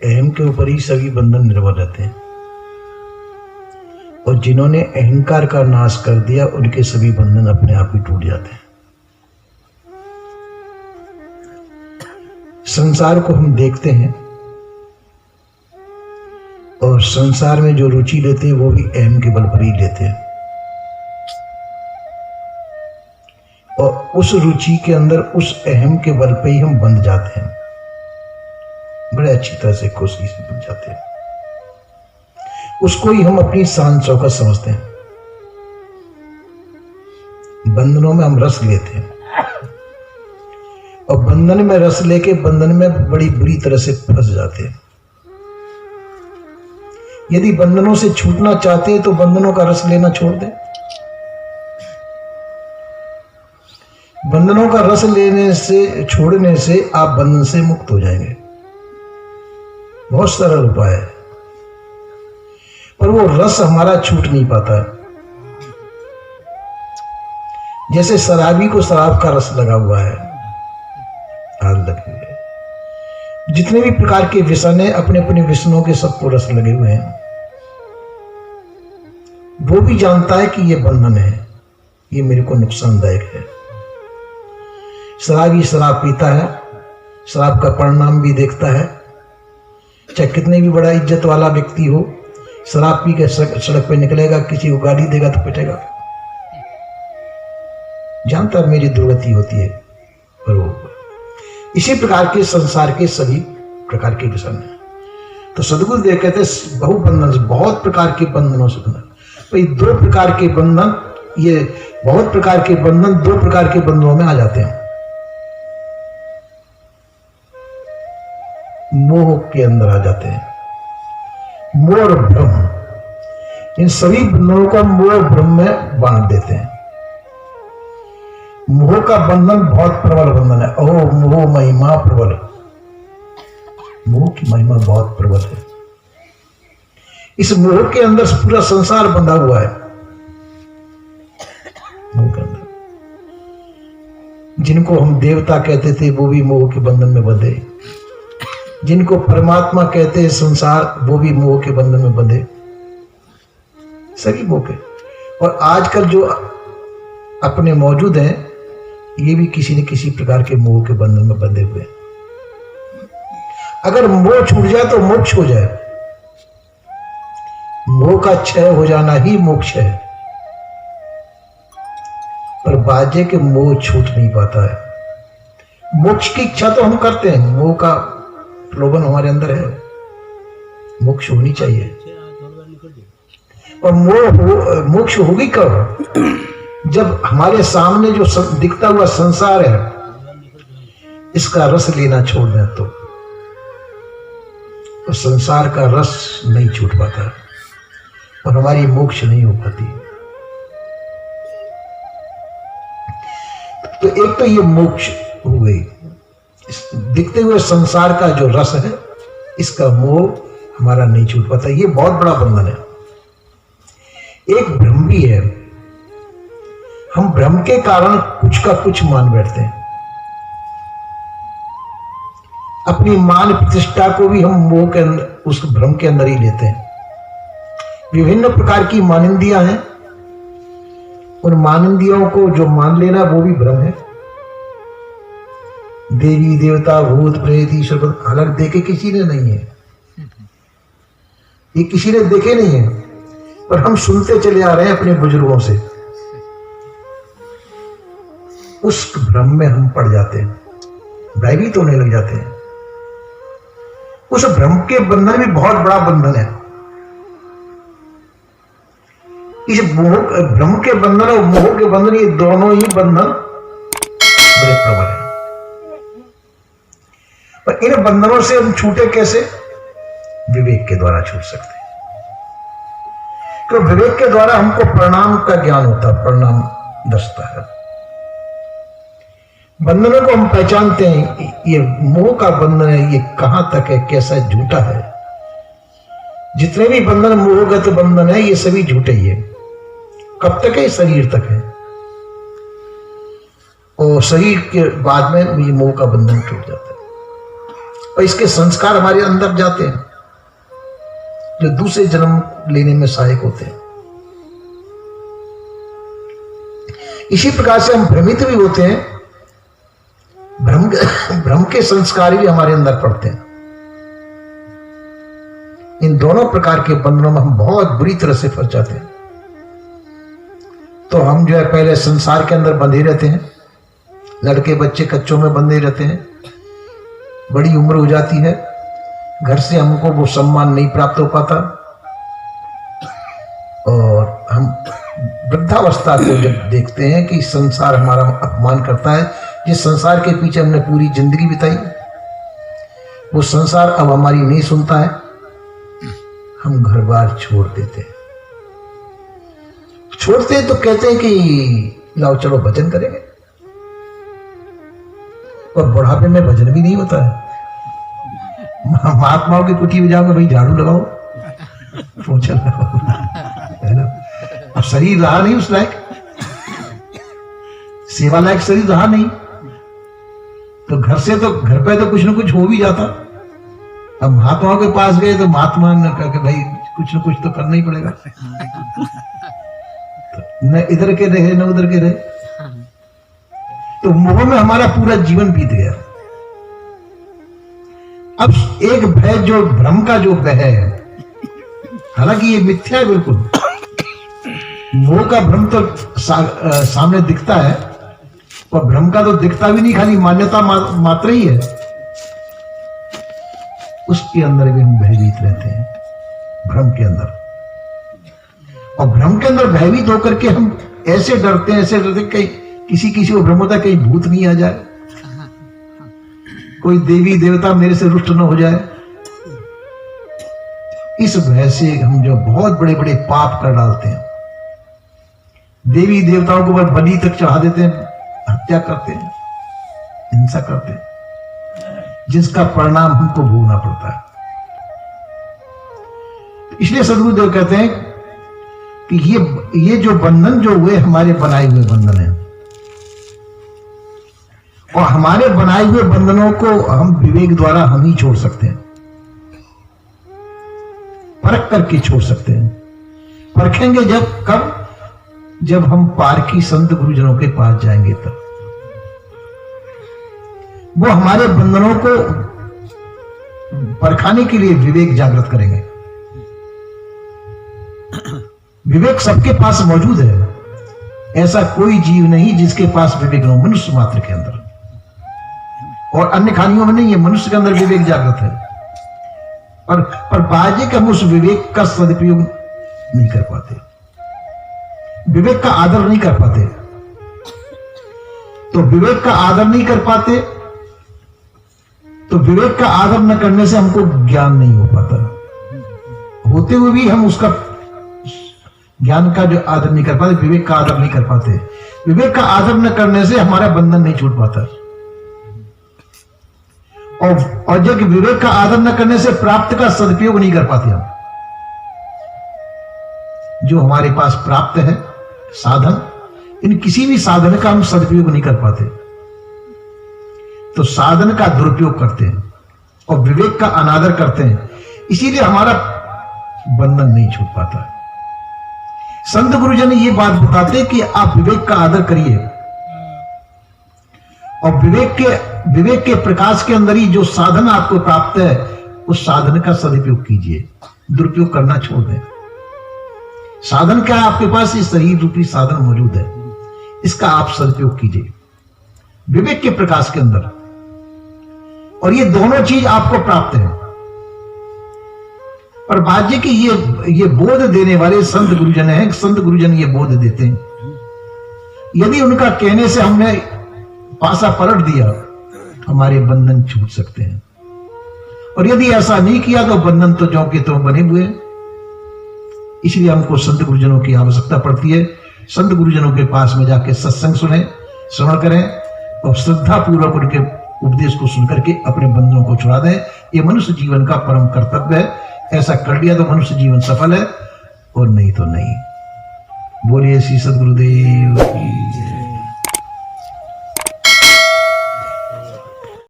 अहम के ऊपर ही सभी बंधन निर्भर रहते हैं, और जिन्होंने अहंकार का नाश कर दिया उनके सभी बंधन अपने आप ही टूट जाते हैं। संसार को हम देखते हैं और संसार में जो रुचि लेते हैं वो भी अहम के बल पर ही लेते हैं, और उस रुचि के अंदर उस अहम के बल पे ही हम बंध जाते हैं, बड़े अच्छी तरह से कोशिश से बंध जाते हैं। उसको ही हम अपनी शान शौकत समझते हैं। बंधनों में हम रस लेते हैं और बंधन में रस लेके बंधन में बड़ी बुरी तरह से फंस जाते हैं। यदि बंधनों से छूटना चाहते हैं तो बंधनों का रस लेना छोड़ दें। बंधनों का रस लेने से, छोड़ने से आप बंधन से मुक्त हो जाएंगे। बहुत सरल उपाय है, पर वो रस हमारा छूट नहीं पाता है। जैसे शराबी को शराब का रस लगा हुआ है, आग लगे हुए, जितने भी प्रकार के व्यसन है अपने अपने व्यसनों के सबको रस लगे हुए हैं। वो भी जानता है कि ये बंधन है, ये मेरे को नुकसानदायक है। शराबी शराब पीता है, शराब का परिणाम भी देखता है। चाहे कितने भी बड़ा इज्जत वाला व्यक्ति हो, शराब पी के सड़क पे निकलेगा, किसी को गाली देगा तो पिटेगा। जानता है मेरी दुर्गति होती है, पर वो इसी प्रकार के संसार के सभी प्रकार के व्यसन है। तो सदगुरुदेव कहते हैं बहुबंधन, बहुत प्रकार के बंधनों से बंधन। भाई दो प्रकार के बंधन, ये बहुत प्रकार के बंधन दो प्रकार के बंधनों में आ जाते हैं। मोह के अंदर आ जाते हैं, मोह और भ्रम, इन सभी बंधनों को मोह और भ्रम में बांध देते हैं। मोह का बंधन बहुत प्रबल बंधन है। ओह मोह महिमा प्रबल, मोह की महिमा बहुत प्रबल है। इस मोह के अंदर पूरा संसार बंधा हुआ है। मोह के अंदर जिनको हम देवता कहते थे वो भी मोह के बंधन में बंधे, जिनको परमात्मा कहते हैं संसार, वो भी मोह के बंधन में बंधे, सभी मोह के। और आजकल जो अपने मौजूद हैं ये भी किसी न किसी प्रकार के मोह के बंधन में बंधे हुए हैं। अगर मोह छूट जाए तो मोक्ष हो जाए। मोह का क्षय हो जाना ही मोक्ष है, पर बाजे के मोह छूट नहीं पाता है। मोक्ष की इच्छा तो हम करते हैं, मोह का प्रलोभन हमारे अंदर है, मोक्ष होनी चाहिए। और मोक्ष होगी कब? जब हमारे सामने जो दिखता हुआ संसार है इसका रस लेना छोड़ दें तो संसार का रस नहीं छूट पाता और हमारी मोक्ष नहीं हो पाती। तो एक तो ये मोक्ष हो गई, दिखते हुए संसार का जो रस है इसका मोह हमारा नहीं छूट पाता, ये बहुत बड़ा बंधन है। एक भ्रम भी है, हम भ्रम के कारण कुछ का कुछ मान बैठते हैं। अपनी मान प्रतिष्ठा को भी हम मोह के अंदर, उस भ्रम के अंदर ही लेते हैं। विभिन्न प्रकार की मानिंदियां हैं, उन मानिंदियों को जो मान लेना वो भी भ्रम है। देवी देवता भूत प्रेत ईश्वर अलग देखे किसी ने नहीं है, ये किसी ने देखे नहीं है, पर हम सुनते चले आ रहे हैं अपने बुजुर्गों से। उस भ्रम में हम पड़ जाते हैं, भयभीत होने लग जाते हैं। उस भ्रम के बंधन भी बहुत बड़ा बंधन है। इस भ्रम के बंधन और मोह के बंधन, ये दोनों ही बंधन बड़े प्रबल हैं। पर इन बंधनों से हम छूटे कैसे? विवेक के द्वारा छूट सकते हैं। तो विवेक के द्वारा हमको परिणाम का ज्ञान होता है, परिणाम दर्शता है। बंधनों को हम पहचानते हैं, ये मोह का बंधन है, ये कहां तक है, कैसा झूठा है। जितने भी बंधन मोहगत बंधन है ये सभी झूठे ही है। कब तक है? शरीर तक है, और शरीर के बाद में ये मोह का बंधन टूट जाता है। और इसके संस्कार हमारे अंदर जाते हैं जो दूसरे जन्म लेने में सहायक होते हैं। इसी प्रकार से हम भ्रमित भी होते हैं, भ्रम के संस्कार भी हमारे अंदर पड़ते हैं। इन दोनों प्रकार के बंधनों में हम बहुत बुरी तरह से फंस जाते हैं। तो हम जो है पहले संसार के अंदर बंधे रहते हैं, लड़के बच्चे कच्चों में बंधे रहते हैं, बड़ी उम्र हो जाती है, घर से हमको वो सम्मान नहीं प्राप्त हो पाता और हम वृद्धावस्था को जब देखते हैं कि संसार हमारा अपमान करता है, जिस संसार के पीछे हमने पूरी जिंदगी बिताई, वो संसार अब हमारी नहीं सुनता है, हम घर बार छोड़ देते हैं। छोड़ते हैं तो कहते हैं कि लाओ चलो भजन करेंगे, और बुढ़ापे में भजन भी नहीं होता है। महात्माओं की कुटी में जाओगे, भाई झाड़ू लगाओ, पोछा लगाओ, है ना। अब शरीर रहा नहीं उस लायक, सेवा लायक शरीर रहा नहीं, तो घर पे तो कुछ ना कुछ हो भी जाता। अब महात्माओं के पास गए तो महात्मा ने कहा कि भाई कुछ ना कुछ तो करना ही पड़ेगा, तो न इधर के रहे न उधर के रहे, तो मोह में हमारा पूरा जीवन बीत गया। अब एक भय जो भ्रम का जो भय है, हालांकि ये मिथ्या है बिल्कुल, मोह का भ्रम तो सामने दिखता है और भ्रम का तो दिखता भी नहीं, खाली मान्यता मात्र ही है। उसके अंदर भी हम भयभीत रहते हैं, भ्रम के अंदर। और भ्रम के अंदर भयभीत होकर के हम ऐसे डरते हैं कहीं किसी को भ्रम होता है कहीं भूत नहीं आ जाए, कोई देवी देवता मेरे से रुष्ट न हो जाए। इस भय से हम जो बहुत बड़े बड़े पाप कर डालते हैं, देवी देवताओं को बलि तक चढ़ा देते हैं, हत्या करते हैं, हिंसा करते हैं, जिसका परिणाम हमको भोगना पड़ता है। इसलिए सदगुरुदेव कहते हैं कि ये जो बंधन जो हुए हमारे बनाए हुए बंधन है, और हमारे बनाए हुए बंधनों को हम विवेक द्वारा हम ही छोड़ सकते हैं, परख करके छोड़ सकते हैं। परखेंगे जब हम पारखी संत गुरुजनों के पास जाएंगे, तब वो हमारे बंधनों को परखाने के लिए विवेक जागृत करेंगे। विवेक सबके पास मौजूद है, ऐसा कोई जीव नहीं जिसके पास विवेक न हो, मनुष्य मात्र के अंदर, और अन्य खानियों में नहीं है, मनुष्य के अंदर विवेक जागृत है। पर बाजे के हम उस विवेक का सदुपयोग नहीं कर पाते, विवेक का आदर नहीं कर पाते। तो विवेक का आदर नहीं कर पाते, तो विवेक का आदर न करने से हमको ज्ञान नहीं हो पाता। होते हुए भी हम उसका ज्ञान का जो आदर नहीं कर पाते, विवेक का आदर नहीं कर पाते। विवेक का आदर न करने से हमारा बंधन नहीं छूट पाता, और जब विवेक का आदर न करने से प्राप्त का सदुपयोग नहीं कर पाते हम। जो हमारे पास प्राप्त है साधन, इन किसी भी साधन का हम सदुपयोग नहीं कर पाते, तो साधन का दुरुपयोग करते हैं और विवेक का अनादर करते हैं, इसीलिए हमारा बंधन नहीं छूट पाता। संत गुरुजन ये बात बताते हैं कि आप विवेक का आदर करिए, और विवेक के प्रकाश के अंदर ही जो साधन आपको प्राप्त है, उस साधन का सदुपयोग कीजिए, दुरुपयोग करना छोड़ दें। साधन क्या है आपके पास? ये शरीर रूपी साधन मौजूद है, इसका आप सदुपयोग कीजिए विवेक के प्रकाश के अंदर, और ये दोनों चीज आपको प्राप्त है। पर बात कि ये बोध देने वाले संत गुरुजन हैं, संत गुरुजन ये बोध देते हैं। यदि उनका कहने से हमने पासा पलट दिया, हमारे बंधन छूट सकते हैं, और यदि ऐसा नहीं किया तो बंधन तो ज्यों के त्यों बने हुए। इसलिए हमको संत गुरुजनों की आवश्यकता पड़ती है। संत गुरुजनों के पास में जाके सत्संग सुने, श्रवण करें, और श्रद्धा पूर्वक उनके उपदेश को सुनकर के अपने बंधनों को छुड़ा दें। ये मनुष्य जीवन का परम कर्तव्य है। ऐसा कर लिया तो मनुष्य जीवन सफल है, और नहीं तो नहीं। बोलिए श्री सद्गुरुदेव की जय।